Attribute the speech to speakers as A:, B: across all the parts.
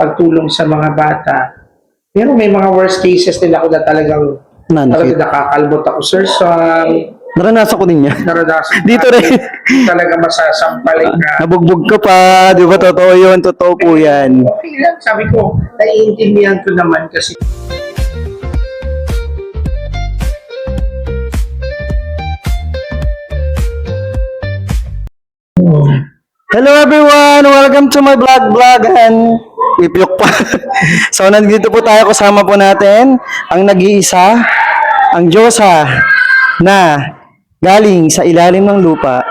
A: pagtulong sa mga bata. Pero may mga worst cases din ako na talagang nakakalbot ako, Sir Sam.
B: Naranasan ko din yan.
A: Naranasan
B: Dito rin.
A: talaga masasampaling ka.
B: Nabugbog ka pa, di ba? Totoo yun, totoo po yan.
A: Okay lang, sabi ko, naiintindihan ko naman kasi.
B: Hello everyone! Welcome to my vlog and ipyok pa. So nandito po tayo, kasama po natin ang nag-iisa, ang Diyosa na galing sa ilalim ng lupa.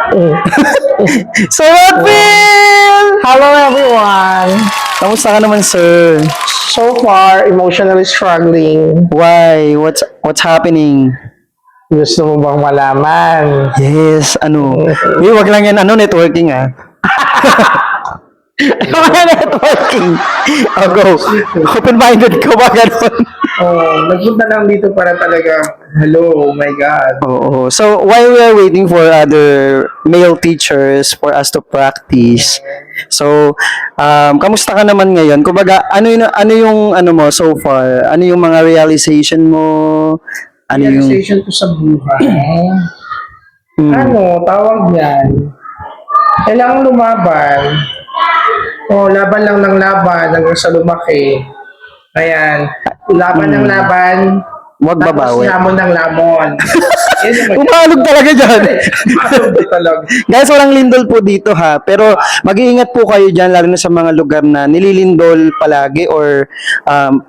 B: So what Phil?
A: Hello everyone!
B: Kamusta ka naman, sir?
A: So far, emotionally struggling.
B: Why? What's happening?
A: Gusto mo bang malaman?
B: Yes, ano? Wag lang yan, networking ah. Networking. Oh, go. Open-minded ka ba ganun?
A: Oh, nagpunta lang dito para talaga, hello, oh my God.
B: Oo. So, while we are waiting for other male teachers for us to practice, so, kamusta ka naman ngayon? Kumbaga, ano yung mo so far? Ano yung mga realization mo? Ano
A: Realization ko sa buhay. Tawag yan. Kailangan lumaban. Laban lang ng laban hanggang sa lumaki. Ayan. Laban ng laban.
B: Huwag babawi.
A: Tapos lamon ng lamon.
B: Umalog talaga dyan.
A: Umalog talaga.
B: Guys, walang lindol po dito ha. Pero mag-iingat po kayo dyan, lalo na sa mga lugar na nililindol palagi or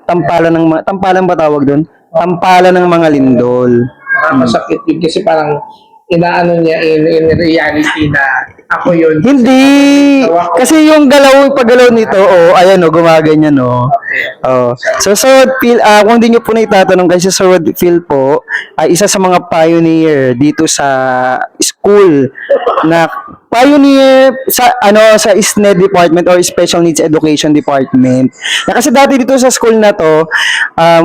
B: tampalan ba tawag doon? Tampalan ng mga lindol.
A: Masakit yun kasi parang inaano niya in reality na ako yun.
B: Hindi. Kasi yung paggalaw nito, ayan gumaganyan So Sir Phil, kung hindi niyo po na itatanong guys, si Sir Phil po ay isa sa mga pioneer dito sa school na pioneer sa sa SNED department or Special Needs Education Department. Kasi dati dito sa school na to,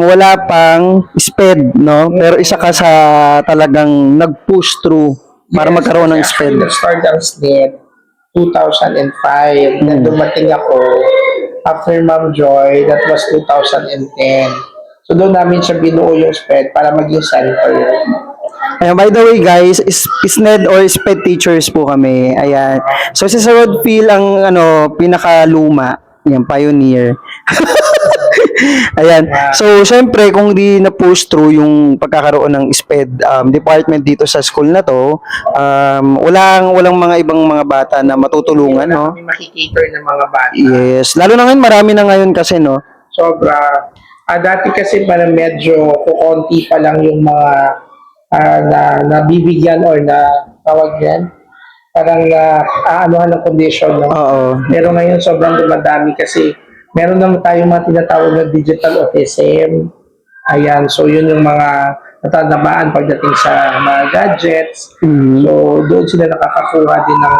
B: wala pang SPED, no? Pero isa ka sa talagang nag-push through para magkaroon ng SPED.
A: Nag-start ang SNED 2005. Then dumating ako after Ma'am Joy, that was 2010. So doon namin siya binuo yung SPED para maging center.
B: Ayan, by the way guys, SNED or SPED teachers po kami. Ayan. So si Sir Phil ang pinakaluma, yung pioneer. Ayan. So syempre kung di na push through yung pagkakaroon ng SPED department dito sa school na to, walang mga ibang mga bata na matutulungan, no?
A: Kami makikater ng mga bata.
B: Yes. Lalo na ngayon, marami na ngayon kasi, no?
A: Sobra. Dati kasi parang medyo kukunti pa lang yung mga na nabibigyan or na tawag yan, parang aanuhan ng condition, no?
B: Oo.
A: Pero ngayon sobrang dumadami kasi meron naman tayong mga tinatawag na digital autism. Ayan, so yun yung mga natatandaan pagdating sa mga gadgets. So doon sila nakakakuha din ng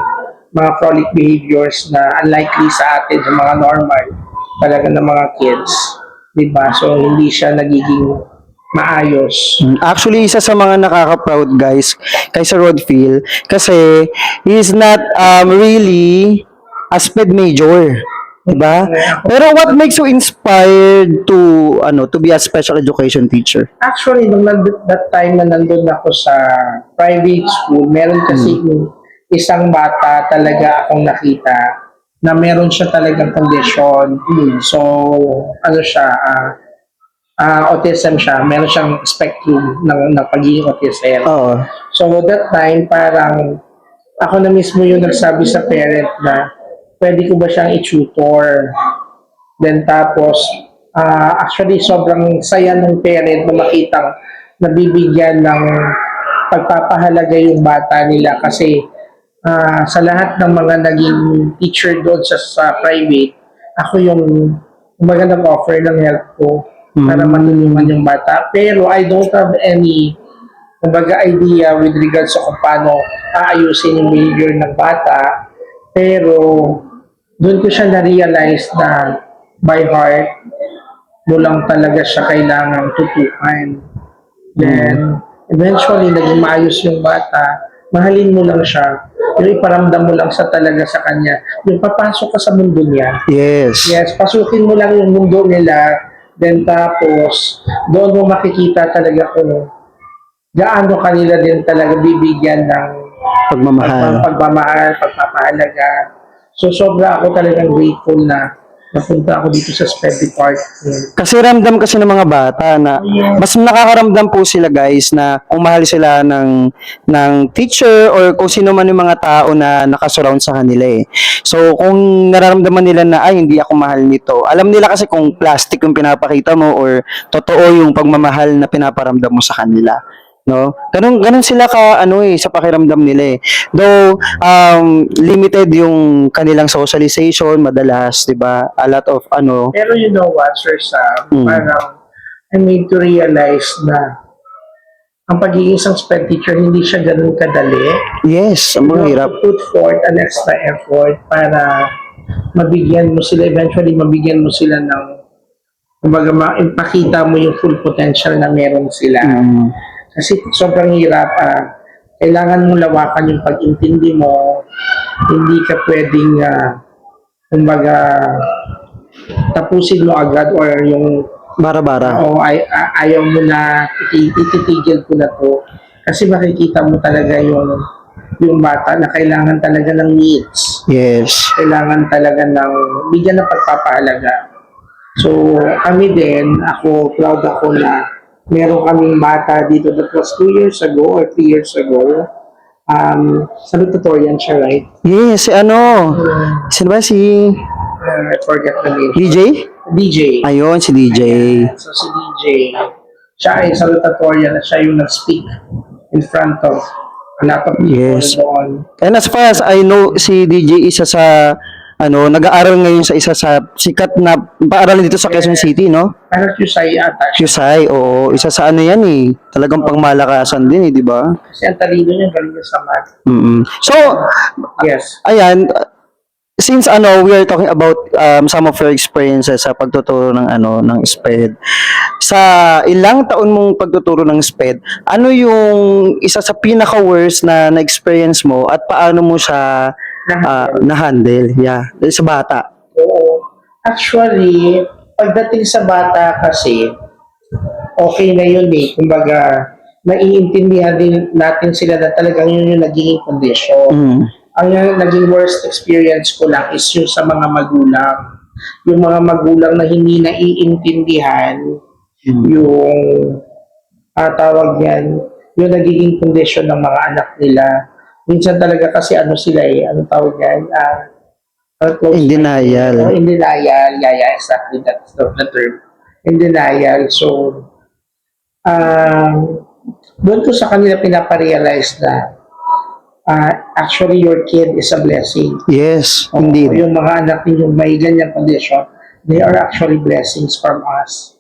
A: mga frolic behaviors na unlikely sa atin, sa mga normal talaga ng mga kids. Diba? So hindi siya nagiging maayos.
B: Actually, isa sa mga nakaka-proud guys kay Sir Rodfield kasi he is not really a SPED major, diba? Pero what makes you inspired to be a special education teacher?
A: Actually, nung that time na nandun ako sa private school, meron kasi isang bata talaga akong nakita na meron siya talagang condition. So, autism siya, meron siyang spectrum ng pagiging autism. So that time, parang ako na mismo yung nagsabi sa parent na pwede ko ba siyang i-tutor. Then tapos, actually sobrang saya ng parent na makitang nabibigyan ng pagpapahalaga yung bata nila kasi sa lahat ng mga naging teacher doon sa private, ako yung nag-offer ng help ko para matulungan yung bata. Pero I don't have any idea with regards sa kung paano aayusin yung behavior ng bata. Pero doon ko siya na-realize na by heart mo lang talaga siya kailangang tutukan. Then eventually naging maayos yung bata, mahalin mo lang siya. yung iparamdam mo lang sa talaga sa kanya. Yung papasok ka sa mundo niya.
B: Yes.
A: Yes, pasukin mo lang yung mundo nila, then tapos, doon mo makikita talaga kung gaano kanila din talaga bibigyan ng
B: Pagmamahal.
A: pagmamahal, pagpapahalaga. So, sobra ako talagang grateful na napunta ako dito sa SPED department.
B: Kasi ramdam kasi ng mga bata na mas nakakaramdam po sila guys na kung mahal sila ng teacher or kung sino man yung mga tao na nakasurround sa kanila eh. So kung nararamdaman nila na ay hindi ako mahal nito, alam nila kasi kung plastic yung pinapakita mo or totoo yung pagmamahal na pinaparamdam mo sa kanila. No? Ganun sila sa pakiramdam nila eh. Though limited yung kanilang socialization madalas, 'di ba? A lot of
A: Pero you know what, Sir Sam, parang I made to realize na ang pagiging isang SPED teacher, hindi siya ganun kadali.
B: yes, ang
A: You
B: hirap.
A: have to put forth an extra effort para mabigyan mo sila, eventually mabigyan mo sila ng, kumbaga, ipakita mo yung full potential na meron sila. Kasi sobrang hirap, kailangan mong lawakan yung pag-intindi mo, hindi ka pwedeng, kumbaga, tapusin mo agad or yung
B: Bara-bara.
A: ayaw mo na, ititigil ko na to. Kasi makikita mo talaga yung bata na kailangan talaga ng needs.
B: Yes.
A: Kailangan talaga ng bigyan ng pagpapahalaga. So, kami din, proud ako na meron kaming bata dito that was 2 years ago or 3 years ago. Salutatorian siya, right?
B: Yes, sino ba si
A: I forget the name.
B: DJ?
A: DJ.
B: Ayun, si DJ.
A: So si DJ, siya ay salutatorian na siya yung nag-speak in front of a lot of people
B: Yes.
A: doon.
B: And as far as I know, si DJ isa sa nag-aaral ngayon sa isa sa sikat na paaralan dito sa Quezon City, no?
A: Pero QSI ata siya.
B: QSI, oo. Isa sa yan eh. Talagang pangmalakasan din eh, di ba?
A: Kasi ang talino niya, galing niya sa math.
B: So,
A: Yes.
B: ayan, since we are talking about some of your experiences sa pagtuturo ng SPED. Sa ilang taon mong pagtuturo ng SPED, ano yung isa sa pinaka-worst na experience mo at paano mo siya na-handle? Yeah, sa bata.
A: Oo. Actually, pagdating sa bata kasi, okay na yun eh. Kumbaga, naiintindihan din natin sila na talagang yun yung naging condition. Ang naging worst experience ko lang is yung sa mga magulang. Yung mga magulang na hindi naiintindihan yung tawag yan, yung nagiging condition ng mga anak nila. Minsan talaga kasi sila eh, tawag yan?
B: In denial.
A: In denial, yeah, exactly, that's the term. In denial. So, doon ko sa kanila pinaparealize na actually your kid is a blessing.
B: Yes,
A: Oo,
B: indeed.
A: yung mga anak ninyong may ganyang condition, they are actually blessings from us.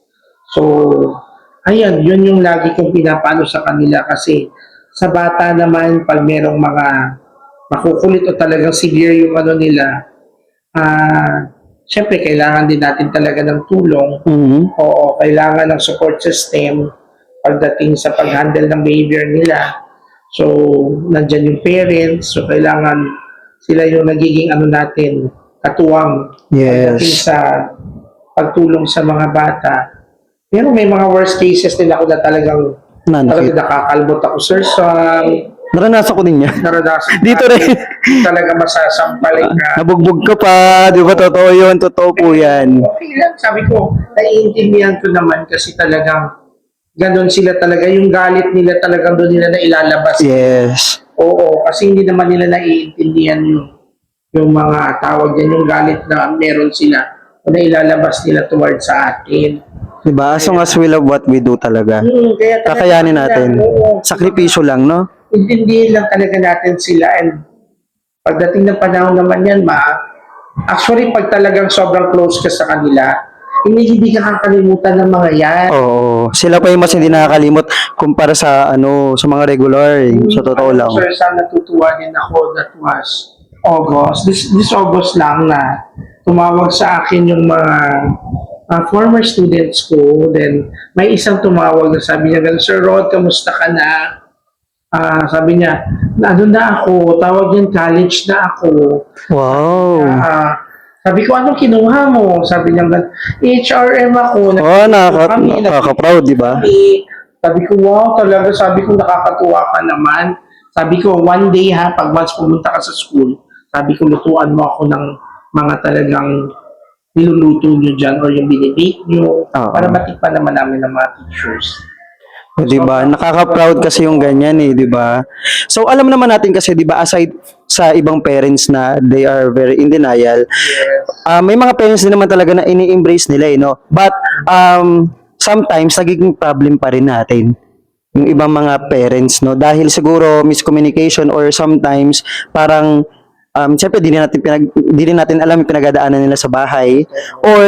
A: So, ayan, yun yung lagi kong pinapano sa kanila kasi sa bata naman, pag merong mga makukulit o talagang severe yung nila, syempre kailangan din natin talaga ng tulong. Oo, kailangan ng support system pagdating sa pag-handle ng behavior nila. So, nandyan yung parents, so kailangan sila yung nagiging natin, katuwang pagdating
B: Yes.
A: sa pagtulong sa mga bata. Pero may mga worst cases din ako na talagang nakakalbot ako, Sir Sam.
B: Naranasan ko din yan.
A: Naranasan
B: Dito
A: natin,
B: rin.
A: talaga masasampalin ka.
B: Nabugbog ka pa, di ba? Totoo yun, totoo po yan.
A: Okay lang, sabi ko, naiintindihan ko naman kasi talagang ganon sila talaga, yung galit nila talagang doon nila na ilalabas.
B: Yes.
A: Oo, kasi hindi naman nila naiintindihan yung mga tawag yan, yung galit na meron sila na ilalabas nila towards sa atin.
B: Diba? As long as we love what we do talaga.
A: Kaya talaga,
B: Kakayanin natin.
A: oo,
B: Sakripisyo lang, no?
A: intindihin lang talaga natin sila and pagdating ng panahon naman yan, actually pag talagang sobrang close ka sa kanila, hindi ka kakalimutan ng mga yan.
B: Oo. Sila pa yung mas hindi nakakalimot kumpara sa sa mga regular. Sa totoo lang.
A: Sir Sam, natutuwa din ako that was August. This August lang na tumawag sa akin yung mga former students ko. Then may isang tumawag na sabi niya, Sir Rod, kamusta ka na? Sabi niya, ano na ako, tawag yan college na ako.
B: Wow.
A: Sabi ko, anong kinuha mo? Sabi niya, HRM ako.
B: Oh, nakaka-proud, di ba?
A: Sabi ko, wow, talaga. Sabi ko, nakakatuwa ka naman. Sabi ko, one day ha, pag once pumunta ka sa school, sabi ko, lutuan mo ako ng mga talagang niluluto nyo dyan or yung binibake nyo para matikpan naman namin ng mga teachers.
B: O, di ba? Nakaka-proud kasi yung ganyan eh, di ba? So, alam naman natin kasi, di ba, aside sa ibang parents na they are very in denial, may mga parents din naman talaga na ini-embrace nila eh, no? But, sometimes, nagiging problem pa rin natin yung ibang mga parents, no? Dahil siguro miscommunication or sometimes, parang, siyempre, di rin natin alam yung pinagdadaanan nila sa bahay. Or,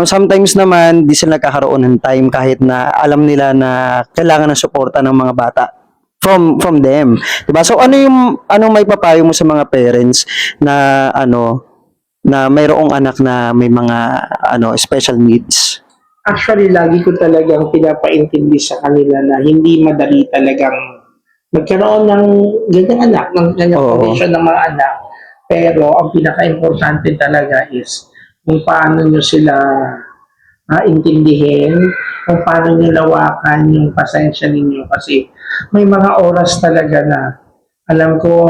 B: sometimes naman, di sila nagkakaroon ng time kahit na alam nila na kailangan ng suporta ng mga bata from them. Diba? So, anong may papayo mo sa mga parents na, na mayroong anak na may mga, special needs?
A: Actually, lagi ko talagang pinapaintindi sa kanila na hindi madali talagang magkaroon ng ganyang anak, ng ganyang condition ng mga anak. Pero ang pinaka-importante talaga is kung paano nyo sila intindihin, kung paano nyo lawakan yung pasensya ninyo. Kasi may mga oras talaga na alam ko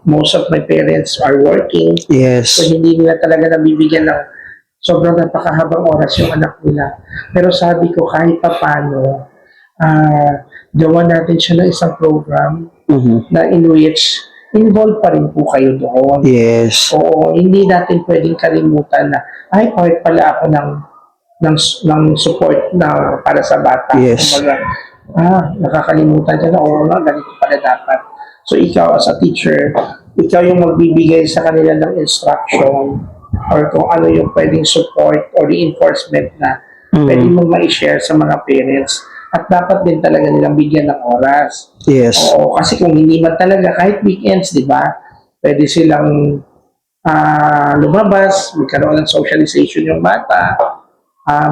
A: most of my parents are working.
B: Yes.
A: So hindi nila talaga nabibigyan ng sobrang napakahabang oras yung anak nila. Pero sabi ko kahit pa paano, gawa natin siya ng isang program na in which involved pa rin po kayo doon.
B: Yes.
A: Oo, hindi natin pwedeng kalimutan na ay part pala ako ng support na para sa bata.
B: Yes.
A: Kumbaga, nakakalimutan dyan na oo nga, ganito pala dapat. So ikaw as a teacher, ikaw yung magbibigay sa kanila ng instruction or kung ano yung pwedeng support or reinforcement na pwede mong ma-share sa mga parents. At dapat din talaga nilang bigyan ng oras.
B: Yes.
A: Oo, kasi kung hindi man talaga, kahit weekends, di ba, pwede silang lumabas, magkaroon ng socialization yung bata,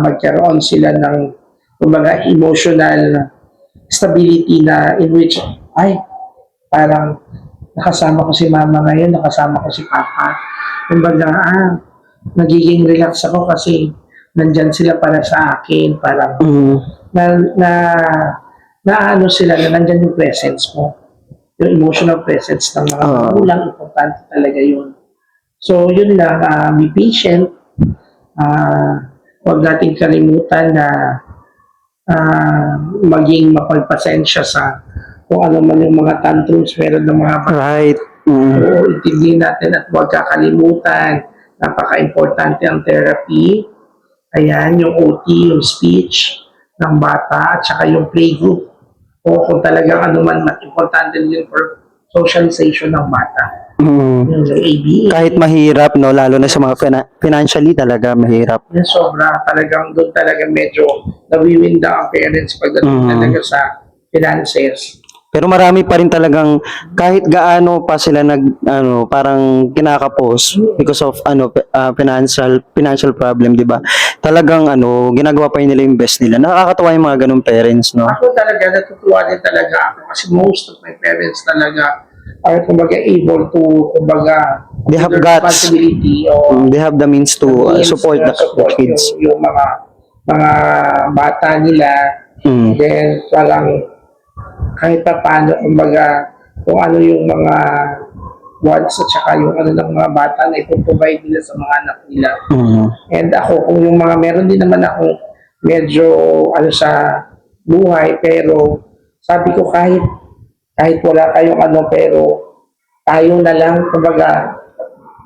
A: magkaroon sila ng, kumbaga, emotional stability na in which, ay, parang nakasama ko si mama ngayon, nakasama ko si papa. Kumbaga, nagiging relax ako kasi nandyan sila para sa akin, parang ano sila na nandyan yung presence mo. Yung emotional presence ng mga magulang, importante talaga yun. So, yun lang, be patient. Huwag natin kalimutan na maging mapagpasensya sa kung ano man yung mga tantrums meron ng mga bata.
B: Right.
A: So, intindihin natin at huwag kakalimutan. Napaka-importante ang therapy. Ayan, yung OT, yung speech ng bata, at saka yung playgroup. O kung talagang ano man, importante din for socialization ng bata. Yung ABA.
B: Kahit mahirap, no, lalo na sa mga financially talaga mahirap.
A: Yan, sobra. Talagang doon talaga medyo nawiwinda ang parents pagdating talaga sa finances.
B: Pero marami pa rin talagang kahit gaano pa sila parang kinakapos because of financial problem, 'di ba? Talagang ginagawa pa rin nila yung best nila. Nakakatawa yung mga ganung parents, no?
A: Ako talaga natutuwa din talaga ako kasi most of my parents talaga are kumbaga able to
B: they have
A: their
B: guts.
A: responsibility or
B: They have the means to support the kids.
A: yung mga bata nila. Then parang kahit pa paano, kumbaga, kung ano yung mga wants at saka yung ano ng mga bata na ipoprovide nila sa mga anak nila. And ako, kung yung mga meron din naman ako medyo sa buhay, pero sabi ko kahit wala kayong pero tayo na lang, kumbaga,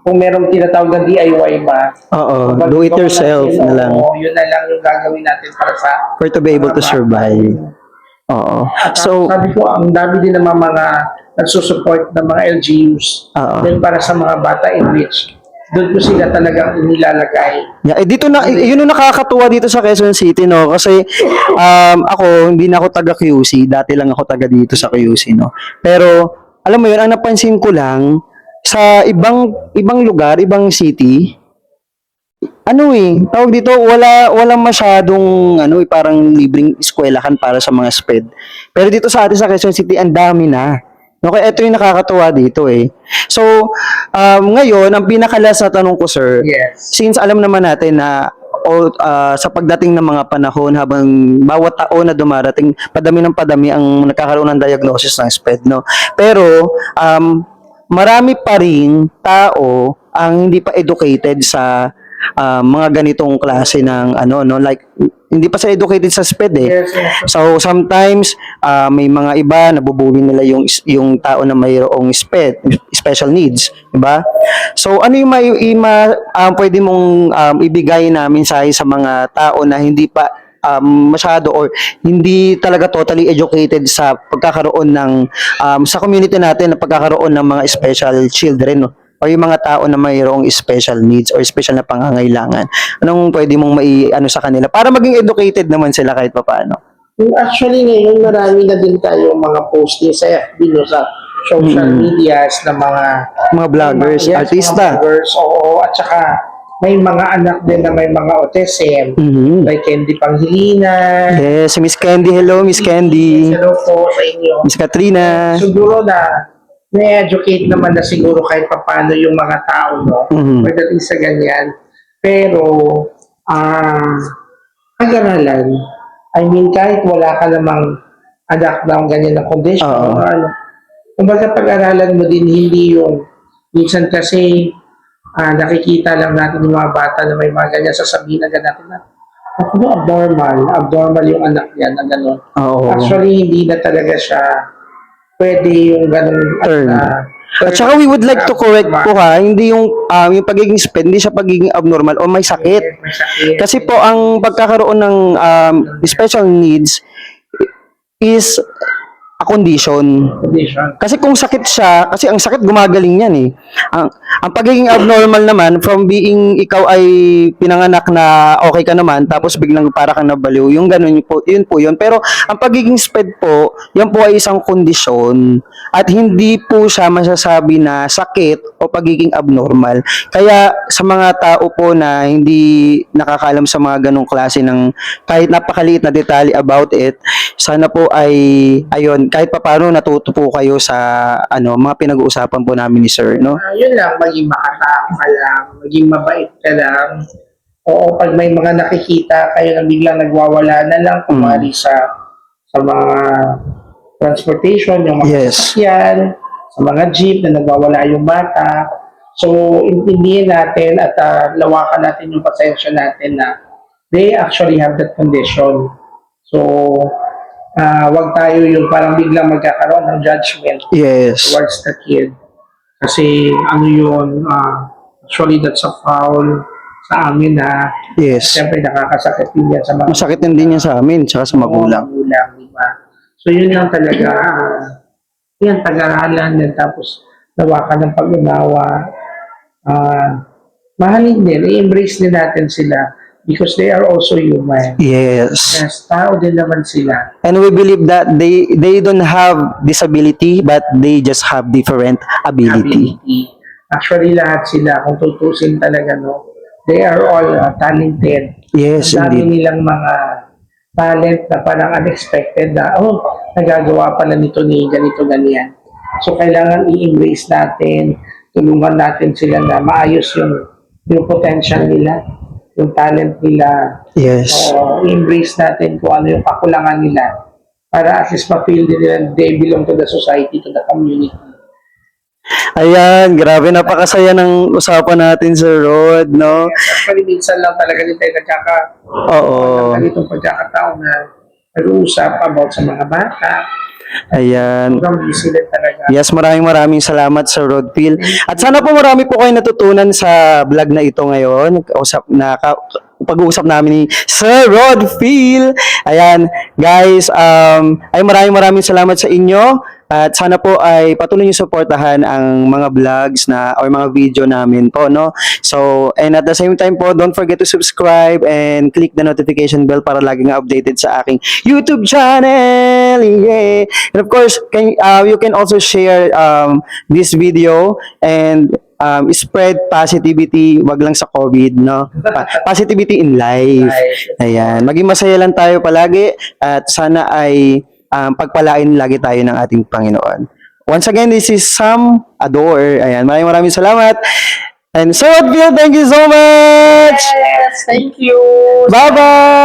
A: kung merong tinatawag na DIY ba?
B: Oo, do it yourself na lang.
A: Yun na lang yung gagawin natin para
B: for to be able to survive. Oo.
A: So, sabi ko, ang dami din naman mga nagsusupport ng mga LGUs. Then para sa mga bata in which doon ko sila talagang inilalagay.
B: Yeah, dito na yun yung nakakatuwa dito sa Quezon City, no, kasi ako hindi na ako taga QC, dati lang ako taga dito sa QC, no. Pero alam mo yun, ang napansin ko lang sa ibang lugar, ibang city, tawag dito, walang masyadong parang libreng eskwelahan para sa mga SPED. Pero dito sa atin sa Quezon City, ang dami na. Okay, ito yung nakakatuwa dito eh. So, ngayon, ang pinakalas na tanong ko, sir,
A: Yes.
B: since alam naman natin na sa pagdating ng mga panahon habang bawat taon na dumarating, padami ng padami ang nagkakaroon ng diagnosis ng SPED, no? Pero, marami pa ring tao ang hindi pa educated sa mga ganitong klase ng like hindi pa sa educated sa SPED eh.
A: Yes, yes.
B: So sometimes may mga iba nabubuli nila yung tao na mayroong SPED, special needs, di ba? So ano yung pwede mong ibigay na mensahe sa mga tao na hindi pa masyado or hindi talaga totally educated sa pagkakaroon ng sa community natin na pagkakaroon ng mga special children, no? O yung mga tao na mayroong special needs or special na pangangailangan. Anong pwede mong sa kanila para maging educated naman sila kahit papaano?
A: Actually, ngayon marami na din tayong mga posting sa FB, no, sa social medias na
B: Mga vloggers,
A: yes,
B: artista.
A: mga vloggers, oo, at saka may mga anak din na may mga autism, like Candy Pangilinan.
B: Yes, si Miss Candy. Hello, Miss Candy.
A: Hello po sa inyo.
B: Miss Katrina.
A: Siguro na na-educate naman na siguro kahit paano yung mga tao, no? Pagdating sa ganyan. Pero, pag-aralan, I mean, kahit wala ka namang anak ng ganyan na condition, kumbaga pag-aralan mo din, hindi yung, minsan kasi, nakikita lang natin yung mga bata na may mga ganyan, sasabihin na natin na, abnormal yung anak niya na gano'n. Actually, hindi na talaga siya pwede yung ganun
B: at saka we would like to correct po hindi yung pagiging SPED, hindi siya pagiging abnormal o may sakit. Kasi po ang pagkakaroon ng special needs is a condition. Kasi kung sakit siya, kasi ang sakit gumagaling yan eh. Ang pagiging abnormal naman, from being ikaw ay pinanganak na okay ka naman, tapos biglang para kang nabaliw, yung ganun yun po yun. Pero ang pagiging SPED po, yan po ay isang kondisyon at hindi po siya masasabi na sakit o pagiging abnormal. Kaya sa mga tao po na hindi nakakaalam sa mga ganong klase ng kahit napakaliit na detalye about it, sana po ay ayun, kahit papaano natuto po kayo sa mga pinag-uusapan po namin ni Sir, no?
A: Yun lang, maging makatao ka lang, maging mabait ka lang. Oo, pag may mga nakikita kayo na biglang nagwawala na lang, kumari sa mga transportation, yung mga sasakyan, sa mga jeep na nagwawala yung bata. So, intindihin natin at lawakan natin yung pasensya natin na they actually have that condition. So, wag tayo yung parang biglang magkakaroon ng judgment towards the kid. Kasi actually that's a foul sa amin na siyempre nakakasakit din yan sa mga
B: masakit din yan sa amin tsaka sa magulang.
A: Diba? So yun lang talaga, yan pag-aralan din tapos lawakan ng pag-unawa. Mahalin din, i-embrace din natin sila because they are also human.
B: Yes,
A: tao din naman sila.
B: And we believe that they don't have disability but they just have different ability.
A: Actually, lahat sila, kung tutusin talaga, no, they are all talented.
B: Yes,
A: ang dami
B: indeed.
A: nilang mga talent na parang unexpected na, nagagawa pala nito ni ganito, ganyan. So, kailangan i-embrace natin, tulungan natin sila na maayos yung potential nila, yung talent nila.
B: Yes.
A: I-embrace natin kung ano yung kakulangan nila para at least ma-feel din nila they belong to the society, to the community.
B: Ayan, grabe, napakasaya ng usapan natin, Sir Rod, no?
A: Actually, minsan lang talaga din tayo ganitong pagkakataon na nag-uusap about sa mga bata.
B: Ayan.
A: Busy din talaga.
B: Yes, maraming salamat, Sir Rodfield. At sana po marami po kayo natutunan sa vlog na ito ngayon. Pag-uusap namin ni Sir Rodfield. Ayan, guys, ay maraming salamat sa inyo. At sana po ay patuloy niyo suportahan ang mga vlogs or mga video namin po, no? So, and at the same time po, don't forget to subscribe and click the notification bell para laging updated sa aking YouTube channel. Yeah. And of course, you can also share this video and spread positivity, wag lang sa COVID, no? Positivity in life. Ayan. Maging masaya lang tayo palagi at sana ay pagpalain lagi tayo ng ating Panginoon. Once again, this is Sam Ador. Ayan. Maraming salamat. And Sir Rodville, thank you so much!
A: Yes, thank you.
B: Bye-bye!